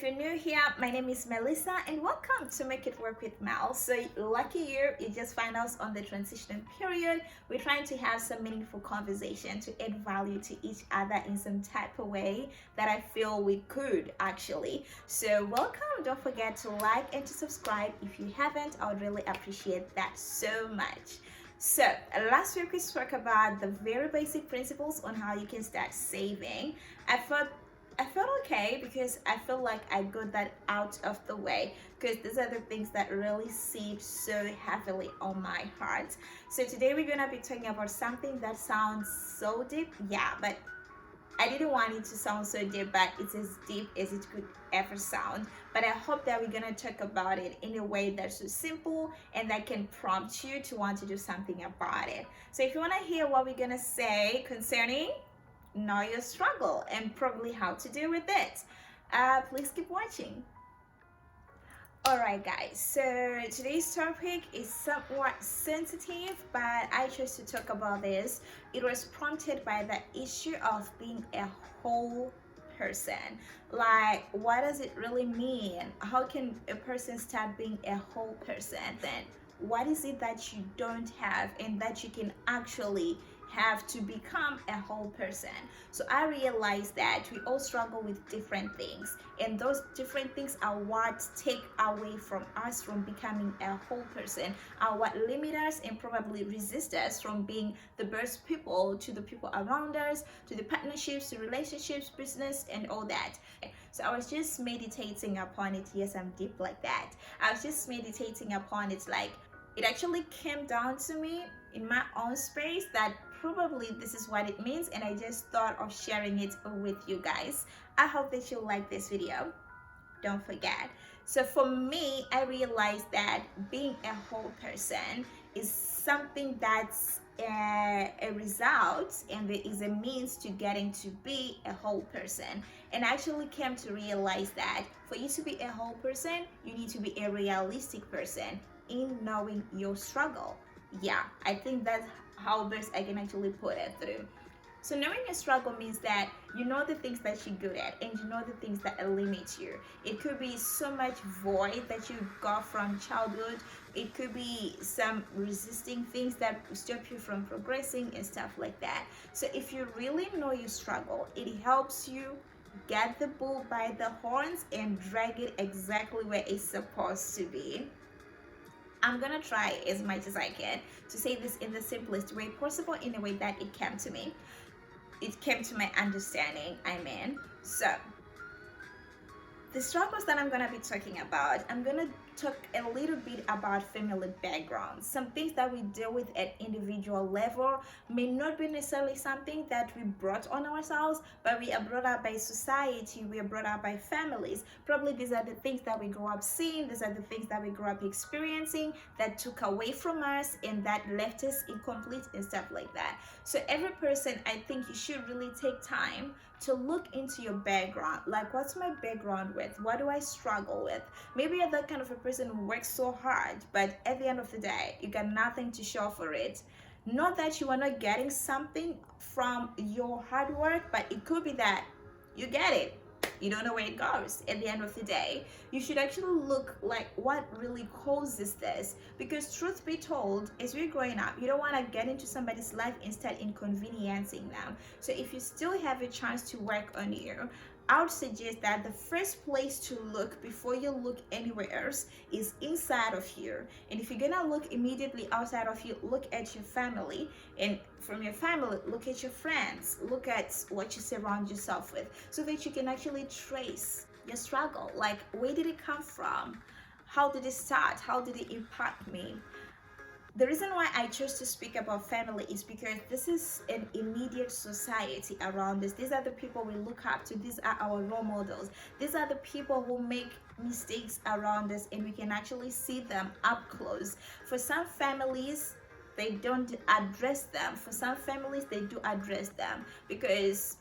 if you're new here, my name is Melissa and welcome to Make It Work with Mel. So lucky you just find us on the transition period. We're trying to have some meaningful conversation to add value to each other in some type of way that I feel we could actually. So welcome, don't forget to like and to subscribe. If you haven't, I would really appreciate that so much. So last week we spoke about the very basic principles on how you can start saving. I felt okay because I feel like I got that out of the way, because these are the things that really sit so heavily on my heart. So today we're gonna be talking about something that sounds so deep, yeah, but I didn't want it to sound so deep, but it's as deep as it could ever sound. But I hope that we're gonna talk about it in a way that's so simple and that can prompt you to want to do something about it. So if you wanna hear what we're gonna say concerning know your struggle and probably how to deal with it, please keep watching. Alright guys, so today's topic is somewhat sensitive, but I chose to talk about this. It was prompted by the issue of being a whole person. Like, what does it really mean? How can a person start being a whole person? Then what is it that you don't have and that you can actually have to become a whole person? So I realized that we all struggle with different things, and those different things are what take away from us from becoming a whole person, are what limit us and probably resist us from being the best people to the people around us, to the partnerships, to relationships, business, and all that. So I was just meditating upon it. Yes, I'm deep like that. I was just meditating upon it, like it actually came down to me in my own space that probably this is what it means, and I just thought of sharing it with you guys. I hope that you like this video. Don't forget. So for me, I realized that being a whole person is something that's a result, and there is a means to getting to be a whole person. And I actually came to realize that for you to be a whole person, you need to be a realistic person in knowing your struggle. Yeah, I think that's how best I can actually put it through. So knowing your struggle means that you know the things that you're good at and you know the things that limit you. It could be so much void that you got from childhood. It could be some resisting things that stop you from progressing and stuff like that. So if you really know your struggle, it helps you get the bull by the horns and drag it exactly where it's supposed to be. I'm gonna try as much as I can to say this in the simplest way possible, in a way that it came to me. It came to my understanding, I mean. So the struggles that I'm gonna be talking about, I'm gonna talk a little bit about family background. Some things that we deal with at individual level may not be necessarily something that we brought on ourselves, but we are brought up by society, we are brought up by families. Probably these are the things that we grew up seeing, these are the things that we grew up experiencing that took away from us and that left us incomplete and stuff like that. So every person, I think you should really take time to look into your background. Like, what's my background with? What do I struggle with? Maybe you're that kind of a person who works so hard, but at the end of the day, you got nothing to show for it. Not that you are not getting something from your hard work, but it could be that you get it, you don't know where it goes. At the end of the day, you should actually look like what really causes this, because truth be told, as we're growing up, you don't want to get into somebody's life and start inconveniencing them. So if you still have a chance to work on you, I would suggest that the first place to look before you look anywhere else is inside of you. And if you're gonna look immediately outside of you, look at your family, and from your family, look at your friends, look at what you surround yourself with, so that you can actually trace your struggle. Like, where did it come from? How did it start? How did it impact me? The reason why I chose to speak about family is because this is an immediate society around us. These are the people we look up to. These are our role models. These are the people who make mistakes around us, and we can actually see them up close. For some families, they don't address them. For some families, they do address them, because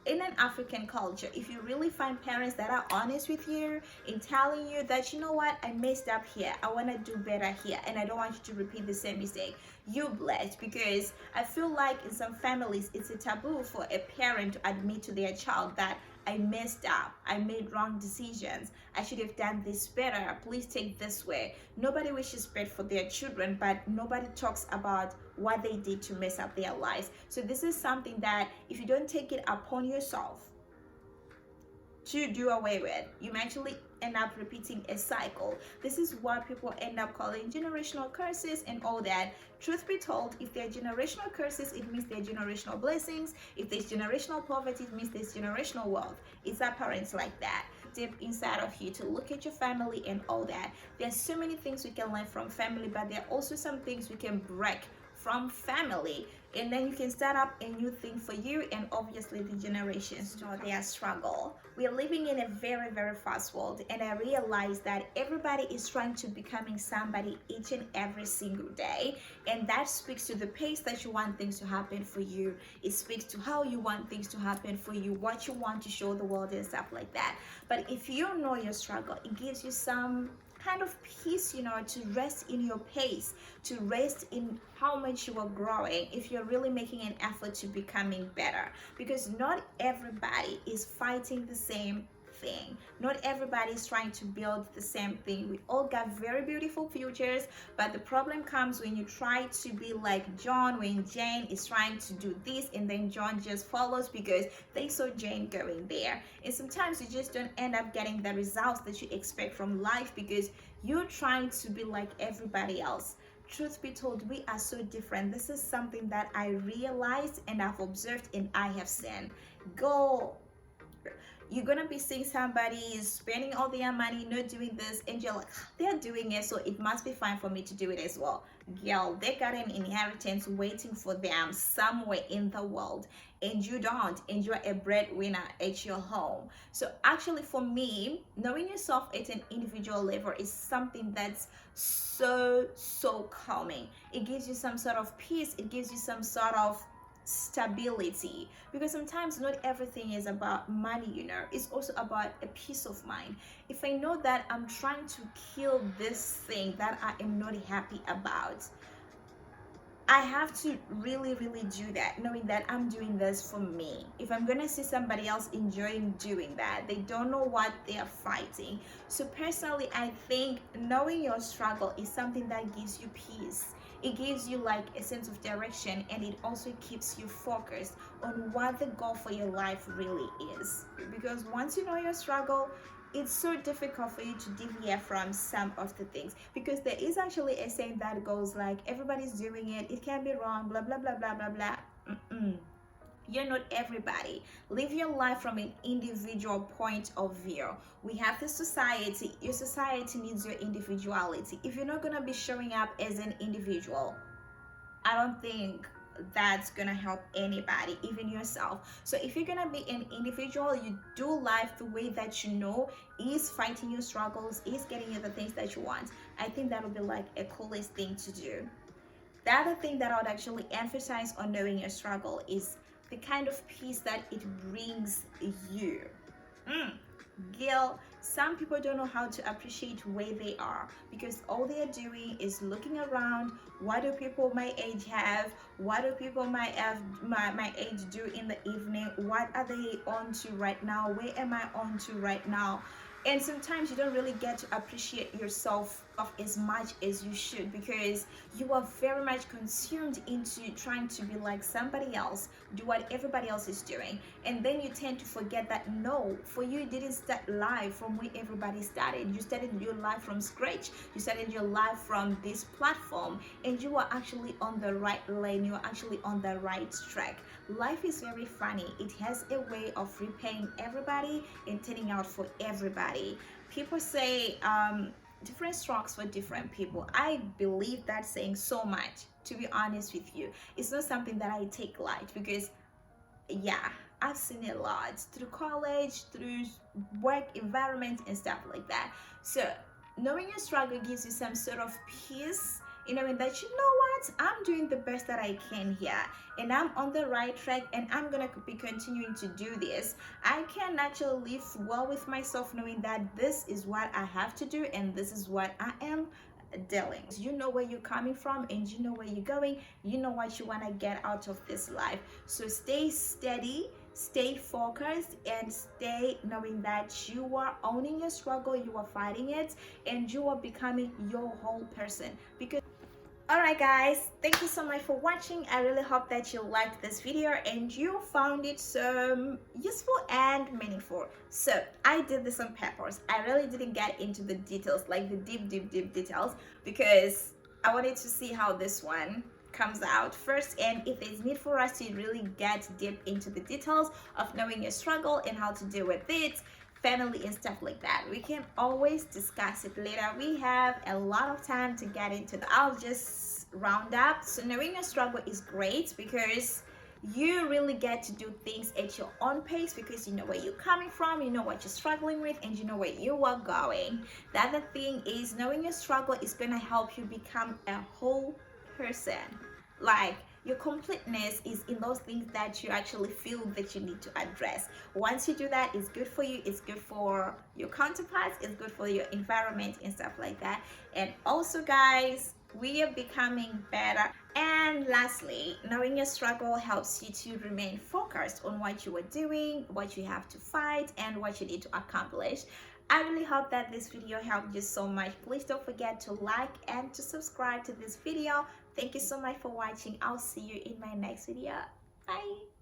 in an African culture, if you really find parents that are honest with you in telling you that, you know what, I messed up here, I want to do better here, and I don't want you to repeat the same mistake, you're blessed. Because I feel like in some families it's a taboo for a parent to admit to their child that I messed up, I made wrong decisions, I should have done this better, please take this way. Nobody wishes bad for their children, but nobody talks about what they did to mess up their lives. So this is something that if you don't take it upon yourself to do away with, you may actually end up repeating a cycle. This is what people end up calling generational curses and all that. Truth be told, if they're generational curses, it means they're generational blessings. If there's generational poverty, it means there's generational wealth. It's apparent like that. Deep inside of you to look at your family and all that. There's so many things we can learn from family, but there are also some things we can break from family, and then you can start up a new thing for you and obviously the generations know their struggle. We are living in a very, very fast world, and I realize that everybody is trying to becoming somebody each and every single day, and that speaks to the pace that you want things to happen for you. It speaks to how you want things to happen for you, what you want to show the world and stuff like that. But if you know your struggle, it gives you some kind of peace, to rest in your pace, to rest in how much you are growing if you're really making an effort to becoming better, because not everybody is fighting the same thing. Not everybody is trying to build the same thing. We all got very beautiful futures, but the problem comes when you try to be like John, when Jane is trying to do this and then John just follows because they saw Jane going there. And sometimes you just don't end up getting the results that you expect from life because you're trying to be like everybody else. Truth be told, we are so different. This is something that I realized and I've observed and I have seen. You're gonna be seeing somebody is spending all their money not doing this, and you're like, they're doing it, so it must be fine for me to do it as well. Girl, they got an inheritance waiting for them somewhere in the world, and you don't, and you're a breadwinner at your home. So actually for me, knowing yourself at an individual level is something that's so calming. It gives you some sort of peace, it gives you some sort of stability, because sometimes not everything is about money, it's also about a peace of mind. If I know that I'm trying to kill this thing that I am not happy about, I have to really do that, knowing that I'm doing this for me. If I'm gonna see somebody else enjoying doing that, they don't know what they are fighting. So personally, I think knowing your struggle is something that gives you peace. It gives you like a sense of direction, and it also keeps you focused on what the goal for your life really is. Because once you know your struggle, it's so difficult for you to deviate from some of the things, because there is actually a saying that goes like, everybody's doing it, it can be wrong, blah blah blah blah blah blah. You're not everybody. Live your life from an individual point of view. We have this society. Your society needs your individuality. If you're not going to be showing up as an individual, I don't think that's gonna help anybody, even yourself. So if you're gonna be an individual, you do life the way that you know is fighting your struggles, is getting you the things that you want. I think that would be like a coolest thing to do. The other thing that I would actually emphasize on knowing your struggle is the kind of peace that it brings you. Girl, some people don't know how to appreciate where they are, because all they are doing is looking around. What do people my age have? What do people my age do in the evening? What are they on to right now? Where am I on to right now? And sometimes you don't really get to appreciate yourself of as much as you should, because you are very much consumed into trying to be like somebody else, do what everybody else is doing, and then you tend to forget that no, for you didn't start life from where everybody started. You started your life from scratch. You started your life from this platform, and you are actually on the right lane. You are actually on the right track. Life is very funny. It has a way of repaying everybody and turning out for everybody. People say different strokes for different people. I believe that saying so much, to be honest with you. It's not something that I take light, because yeah, I've seen a lot through college, through work environment and stuff like that. So knowing your struggle gives you some sort of peace, and that you know what, I'm doing the best that I can here, and I'm on the right track, and I'm gonna be continuing to do this. I can actually live well with myself, knowing that this is what I have to do and this is what I am dealing. You know where you're coming from, and you know where you're going. You know what you want to get out of this life. So stay steady, stay focused and stay knowing that you are owning your struggle, you are fighting it, and you are becoming your whole person. Because alright guys, thank you so much for watching. I really hope that you liked this video and you found it so useful and meaningful. So I did this on purpose. I really didn't get into the details, like the deep details, because I wanted to see how this one comes out first, and if there's need for us to really get deep into the details of knowing your struggle and how to deal with it, family and stuff like that, we can always discuss it later. We have a lot of time to get into the, I'll just round up. So knowing your struggle is great because you really get to do things at your own pace, because you know where you're coming from, you know what you're struggling with, and you know where you are going. The other thing is, knowing your struggle is going to help you become a whole person. Like, your completeness is in those things that you actually feel that you need to address. Once you do that, it's good for you, it's good for your counterparts, it's good for your environment and stuff like that. And also guys, we are becoming better. And lastly, knowing your struggle helps you to remain focused on what you are doing, what you have to fight, and what you need to accomplish. I really hope that this video helped you so much. Please don't forget to like and to subscribe to this video. Thank you so much for watching. I'll see you in my next video. Bye.